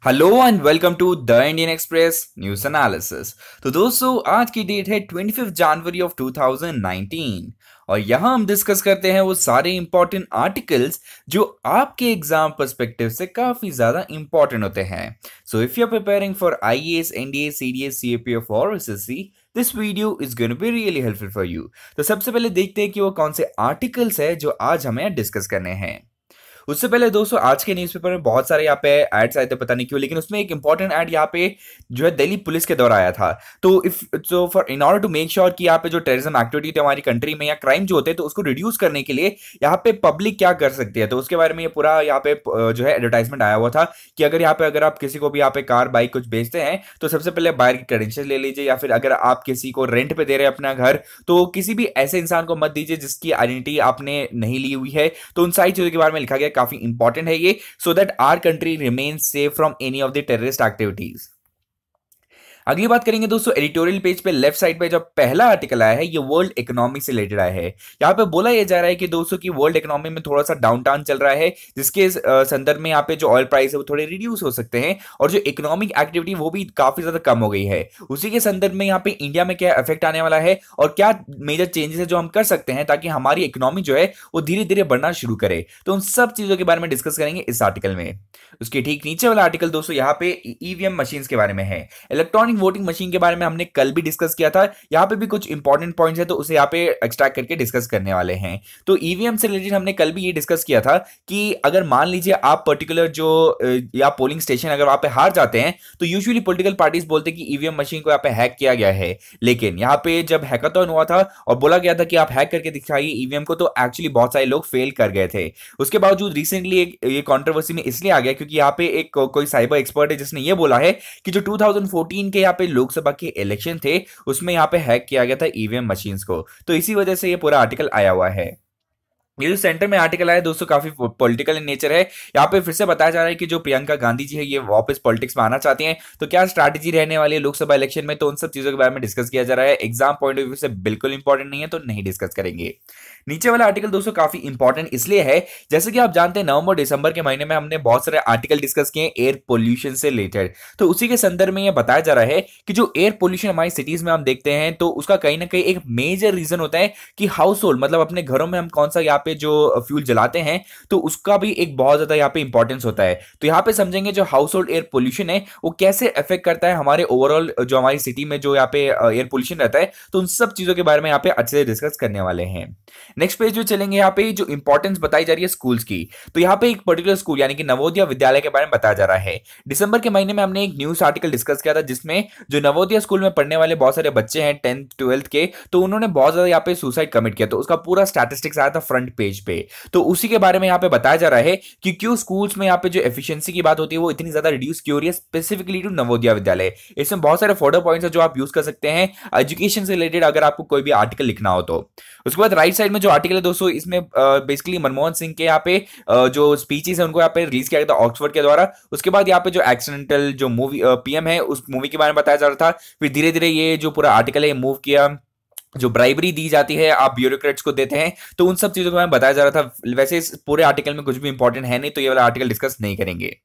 Hello and welcome to the Indian Express news analysis. तो दोस्तों आज की डेट है 25 जनवरी ऑफ 2019 और यहां हम डिस्कस करते हैं वो सारे इंपॉर्टेंट आर्टिकल्स जो आपके एग्जाम पर्सपेक्टिव से काफी ज्यादा इंपॉर्टेंट होते हैं। So if you are preparing for IAS, NDA, CDS, CAPF और SSC, this video is going to be really helpful for you. तो सबसे पहले देखते हैं कि वो कौन से आर्टिकल्स है जो आज हमें डिस्कस करने हैं। उससे पहले दोस्तों आज के न्यूज़पेपर में बहुत सारे यहाँ पे एड्स आए थे, पता नहीं क्यों, लेकिन उसमें एक इंपॉर्टेंट एड यहाँ पे जो है दिल्ली पुलिस के द्वारा आया था। तो for in order to make sure कि यहाँ पे जो टेररिज्म एक्टिविटी थी हमारी कंट्री में या क्राइम जो होते हैं तो उसको रिड्यूस करने के लिए यहाँ पे पब्लिक क्या कर सकती है, तो उसके बारे में ये पूरा यहाँ पे जो है एडवर्टाइजमेंट आया हुआ था कि अगर आप किसी को भी यहाँ पे कार बाइक कुछ बेचते हैं तो सबसे पहले बाहर की क्रेडेंशियल ले लीजिए, या फिर अगर आप किसी को रेंट पे दे रहे हैं अपना घर तो किसी भी ऐसे इंसान को मत दीजिए जिसकी आइडेंटिटी आपने नहीं ली हुई है। तो उन सारी चीजों के बारे में लिखा गया, काफी इंपॉर्टेंट है ये, so that our country remain safe from any of the terrorist activities. अगली बात करेंगे दोस्तों, एडिटोरियल पेज पे लेफ्ट साइड पे जो पहला आर्टिकल आया है ये वर्ल्ड इकोनॉमी से रिलेटेड आया है। यहाँ पे बोला यह जा रहा है कि दोस्तों की वर्ल्ड इकोनॉमी में थोड़ा सा डाउन टाउन चल रहा है, जिसके संदर्भ में यहाँ पे जो ऑयल प्राइस है वो थोड़े रिड्यूस हो सकते हैं और जो इकोनॉमिक एक्टिविटी वो भी काफी ज्यादा कम हो गई है। उसी के संदर्भ में यहाँ पे इंडिया में क्या इफेक्ट आने वाला है और क्या मेजर चेंजेस है जो हम कर सकते हैं ताकि हमारी इकोनॉमी जो है वो धीरे धीरे बढ़ना शुरू करे, तो उन सब चीजों के बारे में डिस्कस करेंगे इस आर्टिकल में। उसके ठीक नीचे वाला आर्टिकल दोस्तों यहाँ पे ईवीएम मशीन के बारे में है। इलेक्ट्रॉनिक वोटिंग मशीन के बारे में हमने कल भी डिस्कस किया था, यहाँ पे भी कुछ इंपॉर्टेंट पॉइंट्स है तो उसे यहाँ पे एक्सट्रैक्ट करके डिस्कस करने वाले हैं। तो ईवीएम से रिलेटेड हमने कल भी ये डिस्कस किया था कि अगर मान लीजिए आप पर्टिकुलर जो या पोलिंग स्टेशन अगर वहां पे हार जाते हैं तो यूजुअली पॉलिटिकल पार्टीज बोलते हैं कि ईवीएम मशीन को यहाँ पे हैक किया गया है, लेकिन यहाँ पे जब हैकाथॉन हुआ था और बोला गया था कि आप हैक करके दिखाइए ईवीएम को, तो एक्चुअली बहुत सारे लोग फेल कर गए थे। उसके बावजूद रिसेंटली ये कंट्रोवर्सी में इसलिए आ गया क्योंकि यहाँ पे एक कोई साइबर एक्सपर्ट है जिसने ये बोला है कि जो 2014 के यहाँ पे लोकसभा के इलेक्शन थे उसमें यहाँ पे हैक किया गया था ईवीएम मशीन्स को, तो इसी वजह से ये पूरा आर्टिकल आया हुआ है। ये जो सेंटर में आर्टिकल आया दोस्तों काफी पॉलिटिकल इन नेचर है। यहाँ पे फिर से बताया जा रहा है कि जो प्रियंका गांधी जी है ये वापस पॉलिटिक्स में आना चाहती हैं, तो क्या स्ट्रैटेजी रहने वाली है लोकसभा इलेक्शन में, तो उन सब चीजों के बारे में डिस्कस किया जा रहा है। एग्जाम पॉइंट ऑफ व्यू से बिल्कुल इंपॉर्टेंट नहीं है तो नहीं डिस्कस करेंगे। नीचे वाला आर्टिकल दोस्तों काफी इंपॉर्टेंट इसलिए है, जैसे कि आप जानते हैं नवंबर दिसंबर के महीने में हमने बहुत सारे आर्टिकल डिस्कस किए एयर पोल्यूशन से रिलेटेड, तो उसी के संदर्भ में यह बताया जा रहा है कि जो एयर पोल्यूशन हमारी सिटीज में हम देखते हैं तो उसका कहीं ना कहीं एक मेजर रीजन होता है कि हाउस होल्ड मतलब अपने घरों में हम कौन सा यहाँ पे जो फ्यूल जलाते हैं तो उसका भी एक बहुत ज्यादा यहाँ पे इंपॉर्टेंस होता है। तो यहाँ पे समझेंगे जो हाउस होल्ड एयर पोल्यूशन है वो कैसे अफेक्ट करता है हमारे ओवरऑल जो हमारी सिटी में जो यहाँ पे एयर पोल्यूशन रहता है, तो उन सब चीजों के बारे में यहाँ पे अच्छे से डिस्कस करने वाले हैं। नेक्स्ट पेज जो चलेंगे यहाँ पे जो इंपॉर्टेंस बताई जा रही है स्कूल्स की, तो यहाँ पे एक पर्टिकुलर स्कूल यानी कि नवोदय विद्यालय के बारे में बताया जा रहा है। दिसंबर के महीने में हमने एक न्यूज आर्टिकल डिस्कस किया था जिसमें जो नवोदय स्कूल में पढ़ने वाले बहुत सारे बच्चे हैं 10th 12th के, तो उन्होंने बहुत ज्यादा यहाँ पे सुसाइड कमिट किया, तो उसका पूरा स्टैटिस्टिक्स आया था फ्रंट पेज पे। तो उसी के बारे में यहाँ पे बताया जा रहा है कि क्यों स्कूल्स में यहाँ पे जो एफिशिएंसी की बात होती है वो इतनी ज्यादा रिड्यूस क्यों हो रही है स्पेसिफिकली टू नवोदय विद्यालय। इसमें बहुत सारे फर्दर पॉइंट्स है जो आप यूज कर सकते हैं एजुकेशन से रिलेटेड अगर आपको कोई भी आर्टिकल लिखना हो तो। उसके बाद राइट साइड में जो आर्टिकल है दोस्तों इसमें बेसिकली मनमोहन सिंह के यहाँ पे जो स्पीचेस है उनको यहाँ पे रिलीज किया गया था ऑक्सफोर्ड के द्वारा। उसके बाद यहाँ पे जो एक्सीडेंटल जो मूवी पीएम है उस मूवी के बारे में बताया जा रहा था। फिर धीरे धीरे ये जो पूरा आर्टिकल है मूव किया, जो ब्राइबरी दी जाती है आप ब्यूरोक्रेट्स को देते हैं, तो उन सब चीजों के बारे में बताया जा रहा था। वैसे इस पूरे आर्टिकल में कुछ भी इंपॉर्टेंट है नहीं तो ये वाला आर्टिकल डिस्कस नहीं करेंगे।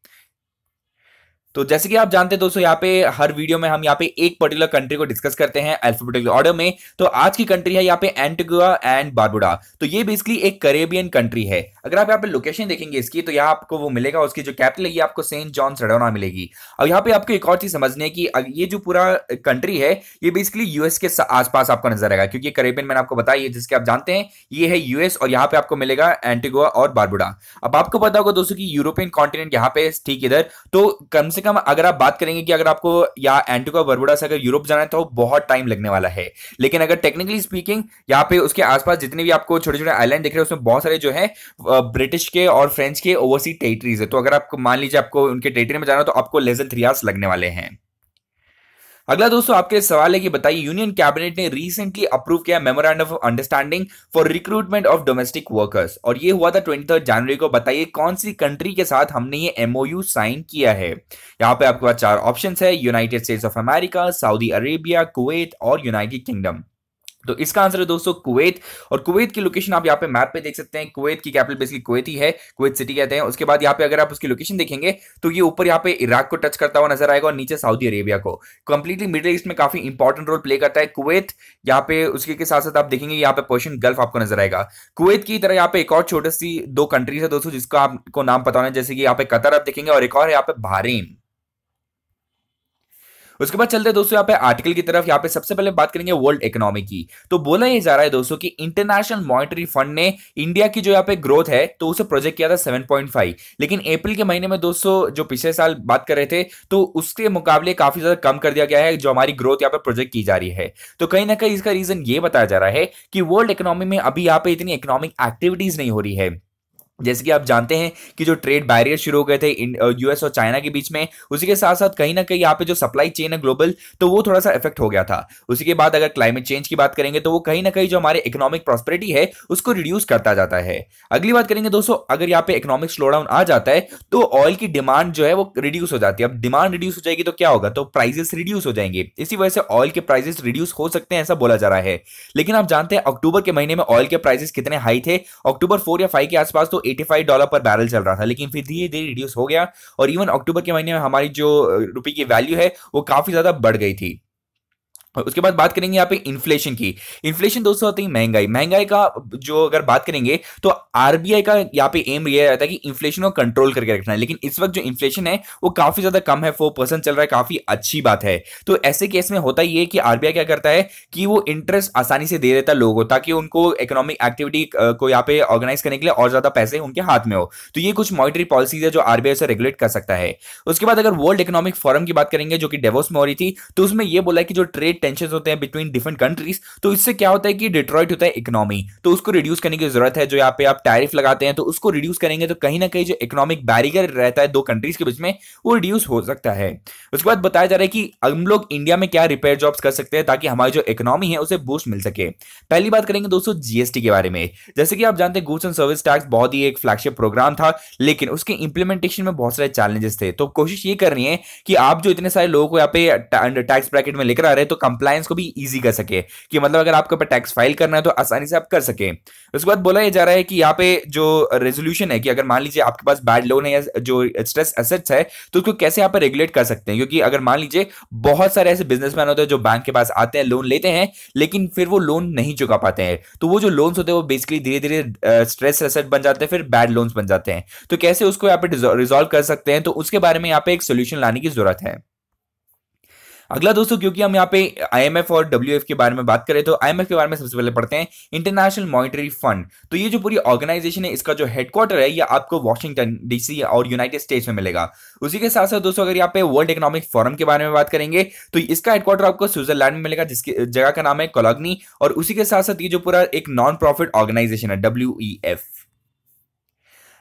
तो जैसे कि आप जानते हैं दोस्तों यहाँ पे हर वीडियो में हम यहाँ पे एक पर्टिकुलर कंट्री को डिस्कस करते हैं अल्फाबेटिकल ऑर्डर में। तो आज की कंट्री है यहाँ पे एंटीगुआ एंड बारबुडा। तो ये बेसिकली एक कैरेबियन कंट्री है। अगर आप यहाँ पे लोकेशन देखेंगे इसकी तो यहाँ आपको वो मिलेगा, उसकी जो कैपिटल है ये आपको सेंट जॉन सडोना मिलेगी। और यहाँ पे आपको एक और चीज समझनी है कि ये जो पूरा कंट्री है ये बेसिकली यूएस के आसपास आपको नजर आएगा, क्योंकि कैरेबियन मैंने आपको बताया जिसके आप जानते हैं ये है यूएस, और यहाँ पे आपको मिलेगा एंटीगुआ और बारबुडा। अब आपको पता होगा दोस्तों की यूरोपियन कॉन्टिनेंट यहाँ पे ठीक इधर, तो कम से कम अगर आप बात करेंगे कि अगर आपको या एंटीगुआ बरबुडा से अगर यूरोप जाना है तो बहुत टाइम लगने वाला है। लेकिन अगर टेक्निकली स्पीकिंग यहाँ पे उसके आसपास जितने भी आपको छोटे छोटे आइलैंड दिख रहे हैं उसमें बहुत सारे जो है ब्रिटिश के और फ्रेंच के ओवरसी टेरिटरीज है। तो अगर आपको मान लीजिए आपको उनके टेरिटरी में जाना हो तो आपको लेस देन 3 आवर्स लगने वाले हैं। अगला दोस्तों आपके सवाल है कि बताइए यूनियन कैबिनेट ने रिसेंटली अप्रूव किया memorandum of understanding for recruitment of domestic workers, और ये हुआ था 23 जनवरी को। बताइए कौन सी कंट्री के साथ हमने ये एमओयू साइन किया है। यहाँ पे आपके पास 4 ऑप्शंस है, United states of America, Saudi Arabia, Kuwait और यूनाइटेड किंगडम। तो इसका आंसर है दोस्तों कुवैत। और कुवैत की लोकेशन आप यहाँ पे मैप पे देख सकते हैं। कुवैत की कैपिटल बेसिकली कुवैत ही है, कुवैत सिटी कहते हैं। उसके बाद यहाँ पे अगर आप उसकी लोकेशन देखेंगे तो ये ऊपर यहाँ पे इराक को टच करता हुआ नजर आएगा और नीचे सऊदी अरेबिया को। कंप्लीटली मिडिल ईस्ट में काफी इंपॉर्टेंट रोल प्ले करता है कुवैत यहाँ पे। उसके के साथ साथ आप देखेंगे यहाँ पे पर्शियन गल्फ आपको नजर आएगा। कुवैत की तरह यहाँ पे एक और छोटी सी दो कंट्रीज है दोस्तों जिसका आपको नाम पता होना है, जैसे कि यहाँ पे कतर आप देखेंगे और एक और है यहाँ पे बहरीन। उसके बाद चलते हैं दोस्तों यहाँ पे आर्टिकल की तरफ। यहाँ पे सबसे पहले बात करेंगे वर्ल्ड इकोनॉमी की। तो बोला ये जा रहा है दोस्तों कि इंटरनेशनल मॉनेटरी फंड ने इंडिया की जो यहाँ पे ग्रोथ है तो उसे प्रोजेक्ट किया था 7.5, लेकिन अप्रैल के महीने में दोस्तों जो पिछले साल बात कर रहे थे तो उसके मुकाबले काफी ज्यादा कम कर दिया गया है जो हमारी ग्रोथ यहाँ पे प्रोजेक्ट की जा रही है। तो कहीं ना कहीं इसका रीजन ये बताया जा रहा है कि वर्ल्ड इकोनॉमी में अभी यहाँ पे इतनी इकोनॉमिक एक्टिविटीज नहीं हो रही है। जैसे कि आप जानते हैं कि जो ट्रेड बैरियर शुरू हो गए थे यूएस और चाइना के बीच में, उसी के साथ साथ कहीं ना कहीं यहाँ पे जो सप्लाई चेन है ग्लोबल तो वो थोड़ा सा इफेक्ट हो गया था। उसी के बाद अगर क्लाइमेट चेंज की बात करेंगे तो वो कहीं ना कहीं जो हमारे इकोनॉमिक प्रॉस्पेरिटी है उसको रिड्यूस करता जाता है। अगली बात करेंगे दोस्तों, अगर यहाँ पे इकोनॉमिक स्लोडाउन आ जाता है तो ऑयल की डिमांड जो है वो रिड्यूस हो जाती है। अब डिमांड रिड्यूस हो जाएगी तो क्या होगा, तो प्राइसेस रिड्यूस हो जाएंगे। इसी वजह से ऑयल के प्राइसेस रिड्यूस हो सकते हैं ऐसा बोला जा रहा है। लेकिन आप जानते हैं अक्टूबर के महीने में ऑयल के प्राइसेस कितने हाई थे, अक्टूबर 4 या 5 के आसपास तो $85 पर बैरल चल रहा था, लेकिन फिर धीरे धीरे रिड्यूस हो गया और इवन अक्टूबर के महीने में हमारी जो रुपए की वैल्यू है वो काफी ज्यादा बढ़ गई थी। उसके बाद बात करेंगे यहाँ पे इन्फ्लेशन की। इन्फ्लेशन दोस्तों होती है महंगाई। महंगाई का जो अगर बात करेंगे तो आरबीआई का यहाँ पे एम ये रहता है कि इन्फ्लेशन को कंट्रोल करके रखना है, लेकिन इस वक्त जो इन्फ्लेशन है वो काफी ज्यादा कम है, 4% चल रहा है, काफी अच्छी बात है। तो ऐसे केस में होता ही है कि आरबीआई क्या करता है कि वो इंटरेस्ट आसानी से दे देता है लोगों को ताकि उनको इकोनॉमिक एक्टिविटी को यहाँ पे ऑर्गेनाइज करने के लिए और ज्यादा पैसे उनके हाथ में हो। तो ये कुछ मॉनिटरी पॉलिसीज है जो आरबीआई से रेगुलेट कर सकता है। उसके बाद अगर वर्ल्ड इकोनॉमिक फोरम की बात करेंगे जो कि डेवोस में हो रही थी, तो उसमें यह बोला कि जो ट्रेड टेंशन होते हैं बिटवीन डिफरेंट कंट्रीज, तो इससे क्या होता है कि डिट्रॉइट होता है इकोनॉमी, तो उसको रिड्यूस करने की जरूरत है। जो यहाँ पे आप टैरिफ लगाते हैं तो उसको रिड्यूस करेंगे तो कहीं ना कहीं जो इकोनॉमिक बैरियर रहता है दो कंट्रीज के बीच में वो रिड्यूस हो सकता है। उसके बाद बताया जा रहा है कि हम लोग इंडिया में क्या रिपेयर जॉब्स कर सकते हैं ताकि हमारी जो इकोनॉमी है उसे बूस्ट मिल सके। पहली बात करेंगे दोस्तों जीएसटी के बारे में। जैसे कि आप जानते हैं गुड्स एंड सर्विस टैक्स बहुत ही एक फ्लैगशिप प्रोग्राम था, लेकिन उसके इंप्लीमेंटेशन में बहुत सारे चैलेंजेस थे। तो कोशिश ये कर रही है कि आप जो इतने सारे लोगों को यहाँ पे टैक्स ब्रैकेट में लेकर आ रहे हैं तो कंप्लायंस को भी इजी कर सके, कि मतलब अगर आपके ऊपर टैक्स फाइल करना है तो आसानी से आप कर सके। उसके बाद बोला जा रहा है कि यहाँ पे जो रेजोल्यूशन है कि अगर मान लीजिए आपके पास बैड लोन है या जो स्ट्रेस एसेट्स है तो उसको कैसे यहाँ पे रेगुलेट कर सकते हैं। क्योंकि अगर मान लीजिए बहुत सारे ऐसे बिजनेसमैन होते हैं जो बैंक के पास आते हैं, लोन लेते हैं, लेकिन फिर वो लोन नहीं चुका पाते हैं, तो वो जो लोन्स होते हैं वो बेसिकली धीरे धीरे स्ट्रेस एसेट बन जाते हैं, फिर बैड लोन्स बन जाते हैं। तो कैसे उसको यहाँ पे रिजॉल्व कर सकते हैं, तो उसके बारे में यहाँ पे एक सोल्यूशन लाने की जरूरत है। अगला दोस्तों, क्योंकि हम यहाँ पे आईएमएफ और डब्ल्यूएफ के बारे में बात करें तो आईएमएफ के बारे में सबसे पहले पढ़ते हैं, इंटरनेशनल मॉनिटरी फंड। तो ये जो पूरी ऑर्गेनाइजेशन है इसका जो हेडक्वार्टर है ये आपको वॉशिंगटन डीसी और यूनाइटेड स्टेट्स में मिलेगा। उसी के साथ साथ दोस्तों अगर यहाँ पे वर्ल्ड इकोनॉमिक फोरम के बारे में बात करेंगे तो इसका हेडक्वार्टर आपको स्विट्जरलैंड में मिलेगा, जिसकी जगह का नाम है कोलोग्नी। और उसी के साथ साथ ये जो पूरा एक नॉन प्रॉफिट ऑर्गेनाइजेशन है डब्ल्यूईएफ।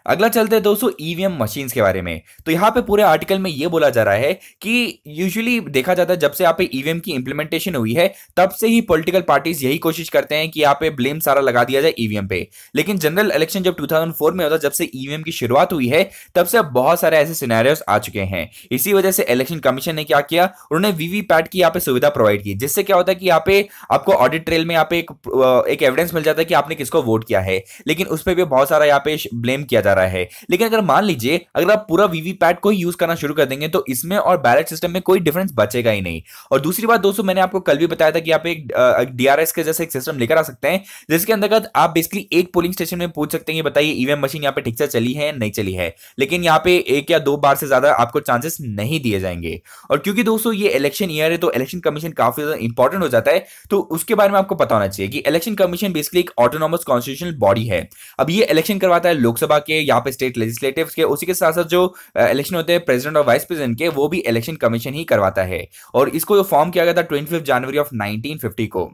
अगला चलते हैं दोस्तों ईवीएम मशीन्स के बारे में। तो यहाँ पे पूरे आर्टिकल में ये बोला जा रहा है कि यूजुअली देखा जाता है जब से यहाँ पे ईवीएम की इंप्लीमेंटेशन हुई है तब से ही पॉलिटिकल पार्टीज यही कोशिश करते हैं कि यहाँ पे ब्लेम सारा लगा दिया जाए ईवीएम पे। लेकिन जनरल इलेक्शन जब 2004 में होता, जब से ईवीएम की शुरुआत हुई है तब से अब बहुत सारे ऐसे सिनेरियोस आ चुके हैं। इसी वजह से इलेक्शन कमीशन ने क्या किया, उन्होंने वीवीपैट की यहाँ पे सुविधा प्रोवाइड की, जिससे क्या होता है कि यहाँ पे आपको ऑडिट ट्रेल में यहाँ पे एक एविडेंस मिल जाता है कि आपने किसको वोट किया है। लेकिन उस पर भी बहुत सारा यहाँ पे ब्लेम किया जा रहा है। लेकिन अगर मान लीजिए अगर आप पूरा वीवीपैट को ही यूज करना शुरू कर देंगे तो इसमें और बैलेट सिस्टम में कोई डिफरेंस बचेगा ही नहीं। और दूसरी बात दोस्तों, मैंने आपको कल भी बताया था कि आप एक डीआरएस के जैसे एक सिस्टम लेकर आ सकते हैं, जिसके अंतर्गत आप बेसिकली एक पोलिंग स्टेशन में पूछ सकते हैं कि बताइए ईवीएम मशीन यहाँ पे ठीक से चली है या नहीं चली है। लेकिन यहाँ पे एक या दो बार से ज्यादा आपको चांसेस नहीं दिए जाएंगे। और क्योंकि दोस्तों ये इलेक्शन ईयर है तो इलेक्शन कमीशन काफी ज्यादा इंपॉर्टेंट हो जाता है, तो उसके बारे में आपको पता होना चाहिए कि इलेक्शन कमीशन बेसिकली एक ऑटोनॉमस कॉन्स्टिट्यूशनल बॉडी है। अब ये इलेक्शन करवाता है लोकसभा के, यहाँ पे स्टेट लेजिस्लेटिव के, उसी के साथ साथ जो इलेक्शन होते हैं प्रेसिडेंट और वाइस प्रेसिडेंट के, वो भी इलेक्शन कमीशन ही करवाता है। और इसको जो फॉर्म किया गया था 25 जनवरी ऑफ 1950 को।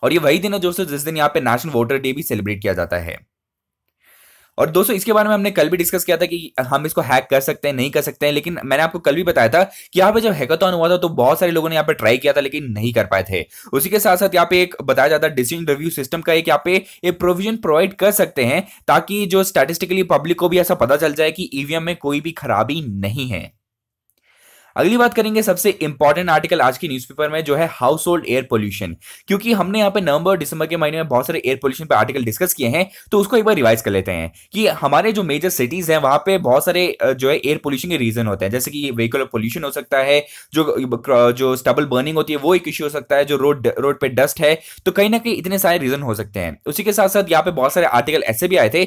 और ये वही दिन है दोस्तों जिस दिन यहाँ पे नेशनल वोटर डे भी सेलिब्रेट किया जाता है। और दोस्तों इसके बारे में हमने कल भी डिस्कस किया था कि हम इसको हैक कर सकते हैं नहीं कर सकते हैं, लेकिन मैंने आपको कल भी बताया था कि यहाँ पे जब हैकाथॉन हुआ था तो बहुत सारे लोगों ने यहाँ पे ट्राई किया था लेकिन नहीं कर पाए थे। उसी के साथ साथ यहाँ पे एक बताया जाता है डिसीजन रिव्यू सिस्टम का एक यहाँ पे एक प्रोविजन प्रोवाइड कर सकते हैं ताकि जो स्टैटिस्टिकली पब्लिक को भी ऐसा पता चल जाए कि ईवीएम में कोई भी खराबी नहीं है। अगली बात करेंगे सबसे इंपॉर्टेंट आर्टिकल आज की न्यूज़पेपर में, जो है हाउस होल्ड एयर पोल्यूशन। क्योंकि हमने यहाँ पे नवंबर और दिसंबर के महीने में बहुत सारे एयर पोल्यूशन पे आर्टिकल डिस्कस किए हैं, तो उसको एक बार रिवाइज कर लेते हैं कि हमारे जो मेजर सिटीज हैं वहां पे बहुत सारे जो है एयर पोल्यूशन के रीजन होते हैं, जैसे कि व्हीकल पोल्यूशन हो सकता है, जो स्टबल बर्निंग होती है वो एक इश्यू हो सकता है, जो रोड पे डस्ट है। तो कहीं ना कहीं इतने सारे रीजन हो सकते हैं। उसी के साथ साथ यहाँ पे बहुत सारे आर्टिकल ऐसे भी आए थे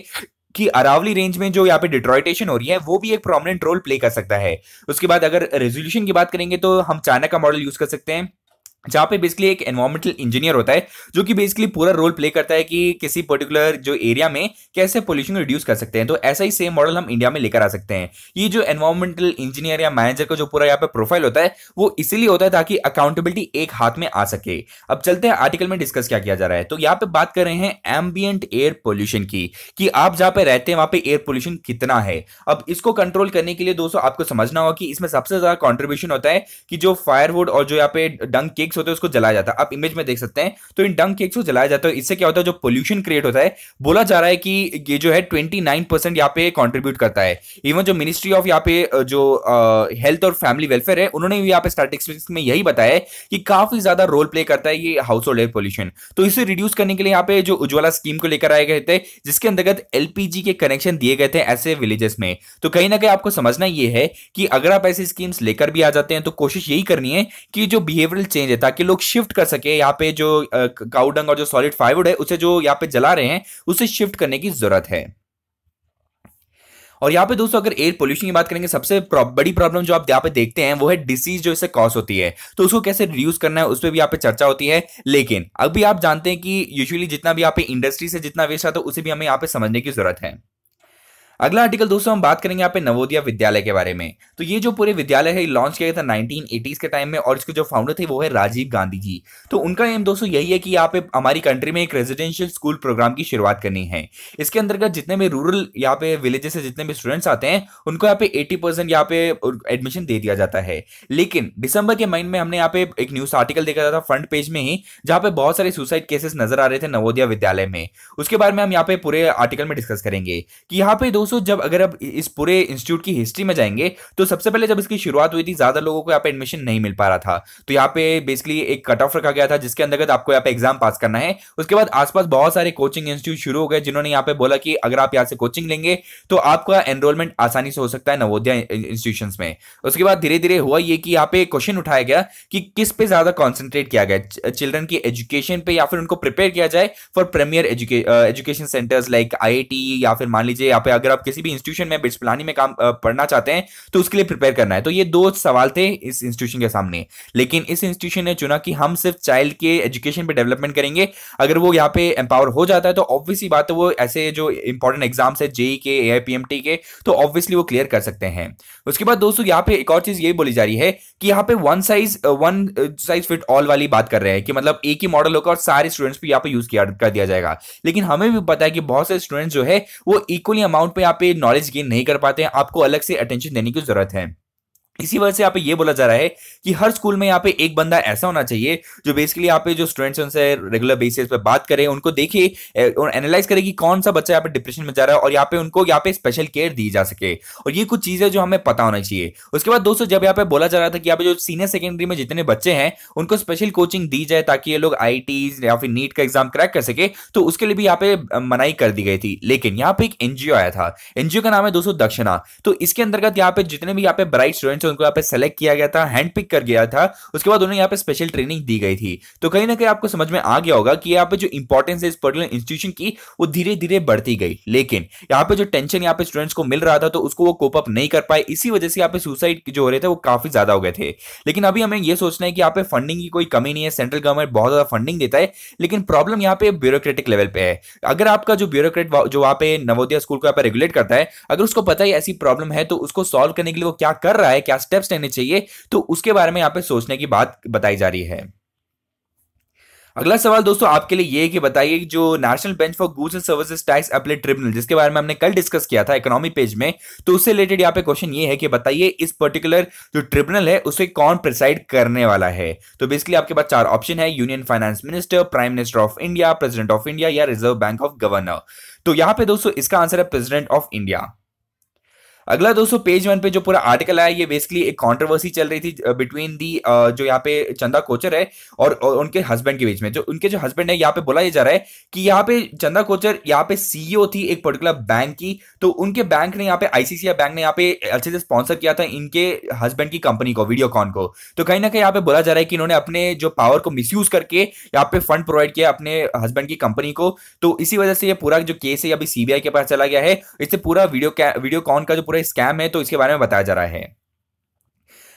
कि अरावली रेंज में जो यहाँ पे डिट्रॉइटेशन हो रही है वो भी एक प्रोमिनेंट रोल प्ले कर सकता है। उसके बाद अगर रेजोल्यूशन की बात करेंगे तो हम चाइना का मॉडल यूज कर सकते हैं, जहां पे बेसिकली एक एनवायरमेंटल इंजीनियर होता है जो कि बेसिकली पूरा रोल प्ले करता है कि किसी पर्टिकुलर जो एरिया में कैसे पोल्यूशन को रिड्यूस कर सकते हैं। तो ऐसा ही सेम मॉडल हम इंडिया में लेकर आ सकते हैं। ये जो एनवायरमेंटल इंजीनियर या मैनेजर का जो पूरा यहाँ पे प्रोफाइल होता है वो इसीलिए होता है ताकि अकाउंटेबिलिटी एक हाथ में आ सके। अब चलते हैं आर्टिकल में डिस्कस क्या किया जा रहा है। तो यहाँ पे बात कर रहे हैं एम्बियंट एयर पोल्यूशन की, कि आप जहां पे रहते हैं वहां पे एयर पोल्यूशन कितना है। अब इसको कंट्रोल करने के लिए दोस्तों आपको समझना होगा कि इसमें सबसे ज्यादा कॉन्ट्रीब्यूशन होता है कि जो फायरवुड और जो यहाँ पे डंग केक्स होते हैं उसको जलाया जाता है। आप इमेज में देख सकते हैं, तो इन डंग केक्स को जलाया जाता है। इससे क्या होता है, जो पोल्यूशन क्रिएट होता है, बोला जा रहा है कि ये जो है 29% यहाँ पे कंट्रीब्यूट करता है। इवन जो मिनिस्ट्री ऑफ यहाँ पे जो हेल्थ और फैमिली वेलफेयर है उन्होंने भी यहाँ पे स्टैटिस्टिक्स में यही बताया है कि काफी ज्यादा रोल प्ले करता है ये हाउस होल्ड एयर पोल्यूशन। तो इसे रिड्यूस करने के लिए यहाँ पे जो उज्ज्वला स्कीम को लेकर आए गए थे, जिसके अंतर्गत एलपीजी के कनेक्शन दिए गए थे ऐसे विलेजेस में। तो कहीं ना कहीं आपको समझना ये है कि अगर आप ऐसी स्कीम्स लेकर भी आ जाते हैं तो कोशिश यही करनी है कि जो बिहेवियरल चेंज है, ताकि लोग शिफ्ट कर सके यहाँ पे जो काऊ डंग और जो सॉलिड फाइववुड है उसे जो यहाँ पे जला रहे हैं उसे शिफ्ट करने की जरूरत है। और यहाँ पे दोस्तों अगर एयर पोल्यूशन की बात करेंगे, सबसे बड़ी प्रॉब्लम जो आप यहाँ पे देखते हैं वो है डिसीज जो इससे कॉज होती है। तो उसको कैसे रिड्यूस करना है उस पर भी यहाँ पे चर्चा होती है। लेकिन अभी आप जानते हैं कि यूजुअली जितना भी यहाँ पे इंडस्ट्री से जितना वेस्ट आता है उसे भी हमें यहाँ पे समझने की जरूरत है। अगला आर्टिकल दोस्तों हम बात करेंगे यहाँ पे नवोदय विद्यालय के बारे में। तो ये जो पूरे विद्यालय है लॉन्च किया गया था 1980s के टाइम में, और इसके जो फाउंडर थे वो है राजीव गांधी जी। तो उनका एम दोस्तों यही है कि यहाँ पे हमारी कंट्री में एक रेजिडेंशियल स्कूल प्रोग्राम की शुरुआत करनी है। इसके अंतर्गत जितने भी रूरल यहाँ पे विलेजेस से जितने भी स्टूडेंट्स आते हैं उनको यहाँ पे 80% यहाँ पे एडमिशन दे दिया जाता है। लेकिन दिसंबर के महीने में हमने यहाँ पे एक न्यूज आर्टिकल देखा था फ्रंट पेज में ही, जहाँ पे बहुत सारे सुसाइड केसेस नजर आ रहे थे नवोदय विद्यालय में। उसके बारे में हम यहाँ पे पूरे आर्टिकल में डिस्कस करेंगे कि यहाँ पे दोस्तों जब अगर अब इस पूरे इंस्टीट्यूट की हिस्ट्री में जाएंगे तो सबसे पहले जब इसकी शुरुआत हुई थी ज्यादा लोगों को यहाँ पे एडमिशन नहीं मिल पा रहा था। तो यहाँ पे बेसिकली एक कट ऑफ रखा गया था जिसके अंतर्गत आपको यहाँ पे एग्जाम पास करना है। उसके बाद आसपास बहुत सारे कोचिंग इंस्टीट्यूट शुरू हो गए जिन्होंने यहाँ पे बोला कि अगर आप यहाँ से कोचिंग लेंगे तो आपका एनरोलमेंट आसानी से हो सकता है नवोदय इंस्टीट्यूशन में। उसके बाद धीरे धीरे हुआ ये कि यहाँ पे क्वेश्चन उठाया गया कि किस पे ज्यादा कॉन्सेंट्रेट किया गया, चिल्ड्रन की एजुकेशन पे या फिर उनको प्रिपेयर किया जाए for premier education centres like IIT, या फिर मान लीजिए यहाँ पे अगर आप किसी भी इंस्टीट्यूशन में बिट्स पिलानी में काम पढ़ना चाहते हैं तो उसके लिए प्रिपेयर करना है। तो ये दो सवाल थे इस इंस्टीट्यूशन के सामने। लेकिन इस इंस्टीट्यूशन ने चुना कि हम सिर्फ चाइल्ड के एजुकेशन पे डेवलपमेंट करेंगे। अगर वो यहाँ पे एम्पावर हो जाता है तो ऑब्वियसली बात है वो ऐसे जो इंपॉर्टेंट एग्जाम्स है जेई के, एआईपीएमटी के, तो ऑब्वियसली वो क्लियर कर सकते हैं। उसके बाद दोस्तों यहाँ पे एक और चीज ये बोली जा रही है कि यहाँ पे वन साइज फिट ऑल वाली बात कर रहे हैं कि मतलब एक ही मॉडल होगा और सारे स्टूडेंट्स भी यहाँ पे यूज कर दिया जाएगा। लेकिन हमें भी पता है कि बहुत से स्टूडेंट्स जो है वो इक्वली अमाउंट पे यहाँ पे नॉलेज गेन नहीं कर पाते हैं, आपको अलग से अटेंशन देने की जरूरत है। इसी वजह से यहाँ पे ये बोला जा रहा है कि हर स्कूल में यहाँ पे एक बंदा ऐसा होना चाहिए जो बेसिकली यहाँ पे जो स्टूडेंट्स उनसे रेगुलर बेसिस पे बात करे, उनको देखे और एनालाइज करे कि कौन सा बच्चा यहाँ पे डिप्रेशन में जा रहा है और यहाँ पे उनको यहाँ पे स्पेशल केयर दी जा सके। और ये कुछ चीजें जो हमें पता होना चाहिए। उसके बाद दोस्तों जब यहाँ पे बोला जा रहा था कि यहाँ पे जो सीनियर सेकेंडरी में जितने बच्चे हैं उनको स्पेशल कोचिंग दी जाए ताकि ये लोग आईआईटीज या फिर नीट का एग्जाम क्रैक कर सके, तो उसके लिए भी यहाँ पे मनाही कर दी गई थी। लेकिन यहाँ पे एक एनजीओ आया था, एनजीओ का नाम है दोस्तों दक्षिणा। तो इसके अंतर्गत यहाँ पे जितने भी यहाँ पे ब्राइट स्टूडेंट्स उनको यहाँ पे सेलेक्ट किया गया था, हैंड पिक कर गया था। उसके बाद उन्हें यहाँ पे स्पेशल ट्रेनिंग दी गई थी। तो कहीं ना कहीं आपको समझ में आ गया होगा कि यहाँ पे जो इंपॉर्टेंस है इस पर्टिकुलर इंस्टीट्यूशन की वो धीरे धीरे बढ़ती गई। लेकिन यहाँ पे जो टेंशन यहाँ पे स्टूडेंट्स को मिल रहा था तो उसको वो कोप अप नहीं कर पाए, इसी वजह से यहाँ पे सुसाइड जो हो रहे थे वो काफी ज्यादा हो गए थे। लेकिन अभी हमें ये सोचना है कि यहाँ पे फंडिंग की कोई कमी नहीं है, सेंट्रल गवर्नमेंट बहुत ज्यादा फंडिंग देता है। लेकिन प्रॉब्लम यहाँ पे ब्यूरोक्रेटिक लेवल पे है। अगर आपका जो ब्यूरोक्रेट जो वहाँ पे नवोदय स्कूल को यहाँ पे रेगुलेट करता है, अगर उसको पता है ऐसी प्रॉब्लम है तो उसको सॉल्व करने के लिए वो क्या कर रहा है, क्या स्टेप्स लेने चाहिए, तो उसके बारे में यहाँ पे सोचने की बात बताई जा रही है। अगला सवाल दोस्तों आपके लिए ये है कि बताइए जो national bench for goods and services tax appellate tribunal, जिसके बारे में हमने कल डिस्कस किया था इकोनॉमी पेज में, तो उससे रिलेटेड यहाँ पे क्वेश्चन ये है कि बताइए इस पर्टिकुलर जो ट्रिब्यूनल है उसे कौन प्रिसाइड करने वाला है। तो बेसिकली आपके पास चार ऑप्शन है, union finance minister, prime minister of India, president of India या रिजर्व बैंक ऑफ गवर्नर। तो यहाँ पे दोस्तों इसका आंसर है प्रेसिडेंट ऑफ इंडिया। अगला दोस्तों पेज 1 पे जो पूरा आर्टिकल आया, ये बेसिकली एक कंट्रोवर्सी चल रही थी बिटवीन दी जो यहाँ पे चंदा कोचर है और उनके हस्बैंड के बीच में। जो उनके जो हस्बैंड है, यहाँ पे बोला जा रहा है कि यहाँ पे चंदा कोचर यहाँ पे सीईओ थी एक पर्टिकुलर बैंक की, तो उनके बैंक ने यहाँ पे आईसीआईसीआई बैंक ने यहाँ पे अच्छे से स्पॉन्सर किया था इनके हस्बैंड की कंपनी को, वीडियोकॉन को। तो कहीं ना कहीं यहाँ पे बोला जा रहा है कि इन्होंने अपने जो पावर को मिसयूज करके यहाँ पे फंड प्रोवाइड किया अपने हस्बैंड की कंपनी को। तो इसी वजह से ये पूरा जो केस है अभी सीबीआई के पास चला गया है। इससे पूरा वीडियोकॉन का जो पूरा स्कैम है, तो इसके बारे में बताया जा रहा है।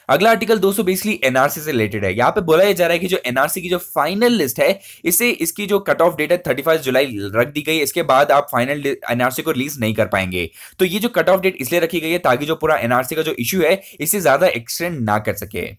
अगला आर्टिकल दोस्तों बेसिकली एनआरसी से रिलेटेड है। यहां पे बोला जा रहा है कि जो एनआरसी की जो फाइनल लिस्ट है, इसे इसकी जो कट ऑफ डेट है 31 जुलाई रख दी गई। इसके बाद आप फाइनल एनआरसी को रिलीज नहीं कर पाएंगे। तो ये जो कट ऑफ डेट इसलिए रखी गई है ताकि जो पूरा एनआरसी का जो इश्यू है इसे ज्यादा एक्सटेंड ना कर सके।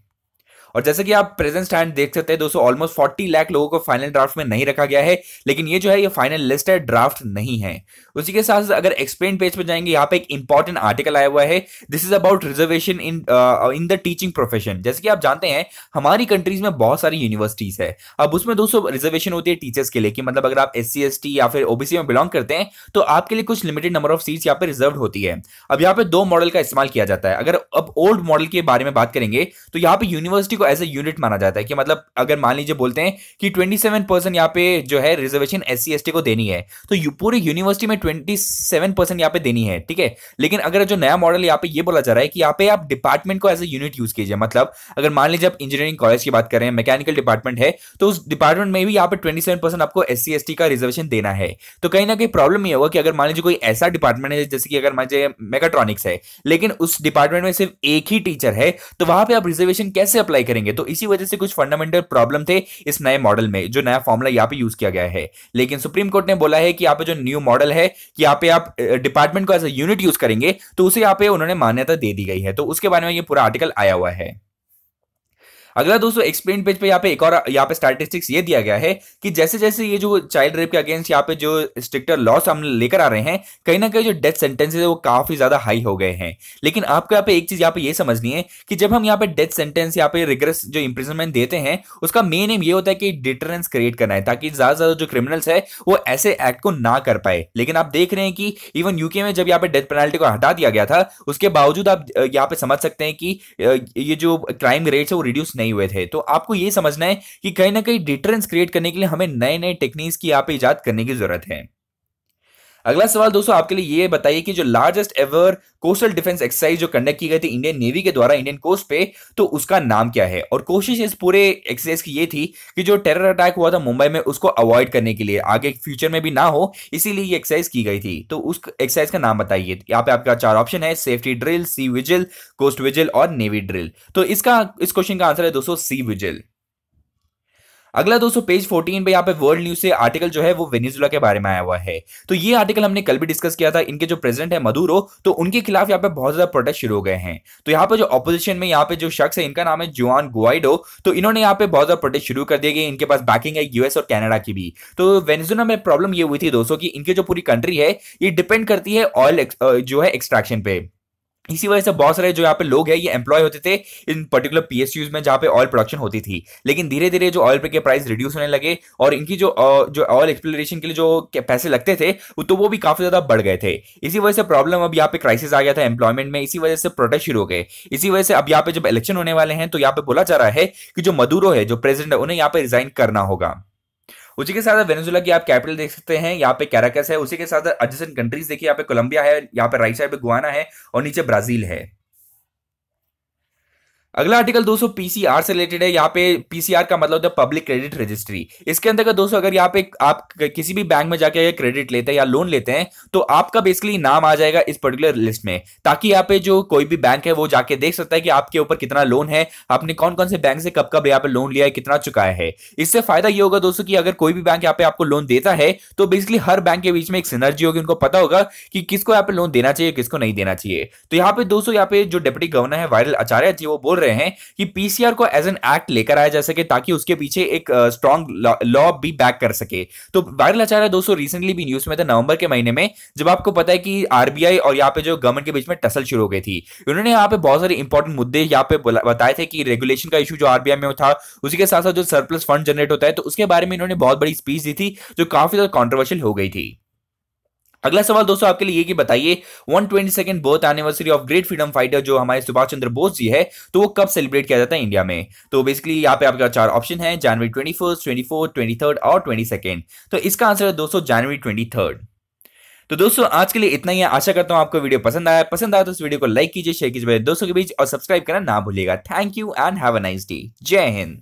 और जैसे कि आप प्रेजेंट स्टैंड देख सकते हैं दोस्तों, ऑलमोस्ट 40 लाख लोगों को फाइनल ड्राफ्ट में नहीं रखा गया है, लेकिन ये जो है ये फाइनल लिस्ट है, ड्राफ्ट नहीं है। उसी के साथ अगर एक्सप्लेन पेज पे जाएंगे, यहाँ पे एक इंपॉर्टेंट आर्टिकल आया हुआ है। This is about reservation in the teaching profession. जैसे कि आप जानते हैं हमारी कंट्रीज में बहुत सारी यूनिवर्सिटीज है। अब उसमें दोस्तों रिजर्वेशन होती है टीचर्स के लिए कि मतलब अगर आप SC ST या फिर OBC में बिलोंग करते हैं तो आपके लिए कुछ लिमिटेड नंबर ऑफ सीट्स यहाँ पे रिजर्व होती है। अब यहाँ पे दो मॉडल का इस्तेमाल किया जाता है। अगर अब ओल्ड मॉडल के बारे में बात करेंगे तो यहाँ पे यूनिवर्सिटी को एज ए यूनिट माना जाता है कि मतलब अगर मान लीजिए बोलते हैं कि 27% यहाँ पे जो है रिजर्वेशन SC ST को देनी है, तो पूरी यूनिवर्सिटी में 27% यहाँ पे देनी है, ठीक है। लेकिन अगर जो नया मॉडल यहाँ पे ये बोला जा रहा है कि यहाँ पे आप डिपार्टमेंट को एज ए यूनिट यूज कीजिए। मतलब अगर मान लीजिए आप इंजीनियरिंग कॉलेज की बात करें, मैकेनिकल डिपार्टमेंट है, तो उस डिपार्टमेंट में भी यहाँ पे 27% आपको SC ST का रिजर्वेशन देना है। तो कहीं ना कहीं प्रॉब्लम ये होगा कि अगर मान लीजिए कोई ऐसा डिपार्टमेंट है जैसे कि अगर मान लीजिए मैकाट्रॉनिक्स है, लेकिन उस डिपार्टमेंट में सिर्फ एक ही टीचर है, तो वहां पे आप रिजर्वेशन कैसे अप्लाई करेंगे? तो इसी वजह से कुछ फंडामेंटल प्रॉब्लम थे इस नए मॉडल में, जो नया फॉर्मूला यहाँ पे यूज किया गया है। लेकिन सुप्रीम कोर्ट ने बोला है कि यहाँ पे जो न्यू मॉडल है कि यहाँ पे आप डिपार्टमेंट को एज ए यूनिट यूज करेंगे, तो उसे यहाँ पे उन्होंने मान्यता दे दी गई है। तो उसके बारे में ये पूरा आर्टिकल आया हुआ है। अगला दोस्तों एक्सप्लेन पेज पे यहाँ पे एक और यहाँ पे स्टैटिस्टिक्स ये दिया गया है कि जैसे जैसे ये जो चाइल्ड रेप के अगेंस्ट यहाँ पे जो स्ट्रिक्टर लॉस हम लेकर आ रहे हैं, कहीं ना कहीं जो डेथ सेंटेंसेस है वो काफी ज्यादा हाई हो गए हैं। लेकिन आपको यहाँ पे एक चीज यहाँ पे ये समझनी है कि जब हम यहाँ पे डेथ सेंटेंस यहाँ पे रिगरस जो इंप्रिजनमेंट देते हैं, उसका मेन एम ये होता है कि डिटरेंस क्रिएट करना है ताकि ज्यादा ज्यादा जो क्रिमिनल्स है वो ऐसे एक्ट को ना कर पाए। लेकिन आप देख रहे हैं कि इवन यूके में जब यहाँ पे डेथ पेनल्टी को हटा दिया गया था, उसके बावजूद आप यहाँ पे समझ सकते हैं कि ये जो क्राइम रेट्स है वो रिड्यूस नहीं हुए थे। तो आपको ये समझना है कि कहीं ना कहीं डिटरेंस क्रिएट करने के लिए हमें नए नए टेक्निक्स की यहाँ पे इजाद करने की जरूरत है। अगला सवाल दोस्तों आपके लिए ये बताइए कि जो largest ever coastal defence exercise जो कंडक्ट की गई थी इंडियन नेवी के द्वारा इंडियन कोस्ट पे, तो उसका नाम क्या है? और कोशिश इस पूरे एक्सरसाइज की ये थी कि जो टेरर अटैक हुआ था मुंबई में उसको अवॉइड करने के लिए, आगे फ्यूचर में भी ना हो, इसीलिए ये एक्सरसाइज की गई थी। तो उस एक्सरसाइज का नाम बताइए। यहाँ पे आपका 4 ऑप्शन है: safety drill, C vigil, coast vigil और नेवी ड्रिल। तो इस क्वेश्चन का आंसर है दोस्तों सी विजिल। अगला दोस्तों पेज 14 पे यहाँ पे वर्ल्ड न्यूज से आर्टिकल जो है वो वेनेजुएला के बारे में आया हुआ है। तो ये आर्टिकल हमने कल भी डिस्कस किया था। इनके जो प्रेसिडेंट है मदुरो, तो उनके खिलाफ यहाँ पे बहुत ज्यादा प्रोटेस्ट शुरू हो गए हैं। तो यहाँ पे जो ऑपोजिशन में यहाँ पे जो शख्स है, इनका नाम है जुआन गुआइडो। तो इन्होंने यहाँ पे बहुत ज्यादा प्रोटेस्ट शुरू कर दिए गए। इनके पास बैकिंग है US और कनाडा की भी। तो वेनेजुएला में प्रॉब्लम ये हुई थी दोस्तों कि इनकी जो पूरी कंट्री है ये डिपेंड करती है ऑयल जो है एक्सट्रैक्शन पे। इसी वजह से बहुत सारे जो यहाँ पे लोग हैं ये एम्प्लॉय होते थे इन पर्टिकुलर PSUs में जहाँ पे ऑयल प्रोडक्शन होती थी। लेकिन धीरे धीरे जो ऑयल के प्राइस रिड्यूस होने लगे और इनकी जो ऑयल एक्सप्लोरेशन के लिए जो पैसे लगते थे तो वो भी काफी ज्यादा बढ़ गए थे। इसी वजह से प्रॉब्लम, अब यहाँ पे क्राइसिस आ गया था एम्प्लॉयमेंट में। इसी वजह से प्रोटेस्ट शुरू हो गए। इसी वजह से अब यहाँ पे जब इलेक्शन होने वाले हैं तो यहाँ पे बोला जा रहा है कि जो मदुरो है, जो प्रेसिडेंट है, उन्हें यहाँ पे रिजाइन करना होगा। उसी के साथ वेनेजुएला की आप कैपिटल देख सकते हैं, यहाँ पे कैराकस है। उसी के साथ एडजेसेंट कंट्रीज देखिए, यहाँ पे कोलंबिया है, यहाँ पे राइट साइड पे गुआना है और नीचे ब्राजील है। अगला आर्टिकल दोस्तों PCR से रिलेटेड है। यहाँ पे PCR का मतलब होता है पब्लिक क्रेडिट रजिस्ट्री। इसके अंतर्गत दोस्तों अगर यहाँ पे आप किसी भी बैंक में जाके क्रेडिट लेते हैं या लोन लेते हैं तो आपका बेसिकली नाम आ जाएगा इस पर्टिकुलर लिस्ट में, ताकि यहाँ पे जो कोई भी बैंक है वो जाके देख सकता है कि आपके ऊपर कितना लोन है, आपने कौन कौन से बैंक से कब कब यहाँ पे लोन लिया है, कितना चुकाया है। इससे फायदा ये होगा दोस्तों कि अगर कोई भी बैंक यहाँ पे आपको लोन देता है तो बेसिकली हर बैंक के बीच में एक सिनर्जी होगी। उनको पता होगा कि किसको यहाँ पे लोन देना चाहिए, किसको नहीं देना चाहिए। तो यहाँ पे दोस्तों यहाँ पे जो डिप्टी गवर्नर है वायरल आचार्य जी, वो बोल रहे हैं कि PCR को एज एन एक्ट लेकर आया जा सके ताकि उसके पीछे एक स्ट्रॉन्ग लॉ भी बैक कर सके। तो वायरल आचार्य दोस्तों रिसेंटली भी न्यूज में थे नवंबर के महीने में, जब आपको पता है कि RBI और यहाँ पे जो गवर्नमेंट के बीच में टसल शुरू हो गई थी। उन्होंने यहाँ पे बहुत सारे इंपॉर्टेंट मुद्दे यहाँ पे बताए थे कि रेगुलेशन का इशू जो RBI में था, उसी के साथ साथ जो सरप्लस फंड जनरेट होता है, तो उसके बारे में इन्होंने बहुत बड़ी स्पीच दी थी जो काफी ज्यादा कॉन्ट्रोवर्शियल हो गई थी। अगला सवाल दोस्तों आपके लिए ये कि बताइए 122nd birth anniversary of great freedom fighter जो हमारे सुभाष चंद्र बोस जी है, तो वो कब सेलिब्रेट किया जाता है इंडिया में? तो बेसिकली यहाँ पे आपका 4 ऑप्शन है, जनवरी 21st, 24th, 23rd और 22nd। तो इसका आंसर है दोस्तों जनवरी 23rd। तो दोस्तों आज के लिए इतना ही है। आशा करता हूं आपको वीडियो पसंद आया तो इस वीडियो को लाइक कीजिए, शेयर कीजिए दोस्तों के बीच और सब्सक्राइब करना ना भूलिएगा। Thank you and have a nice day. जय हिंद।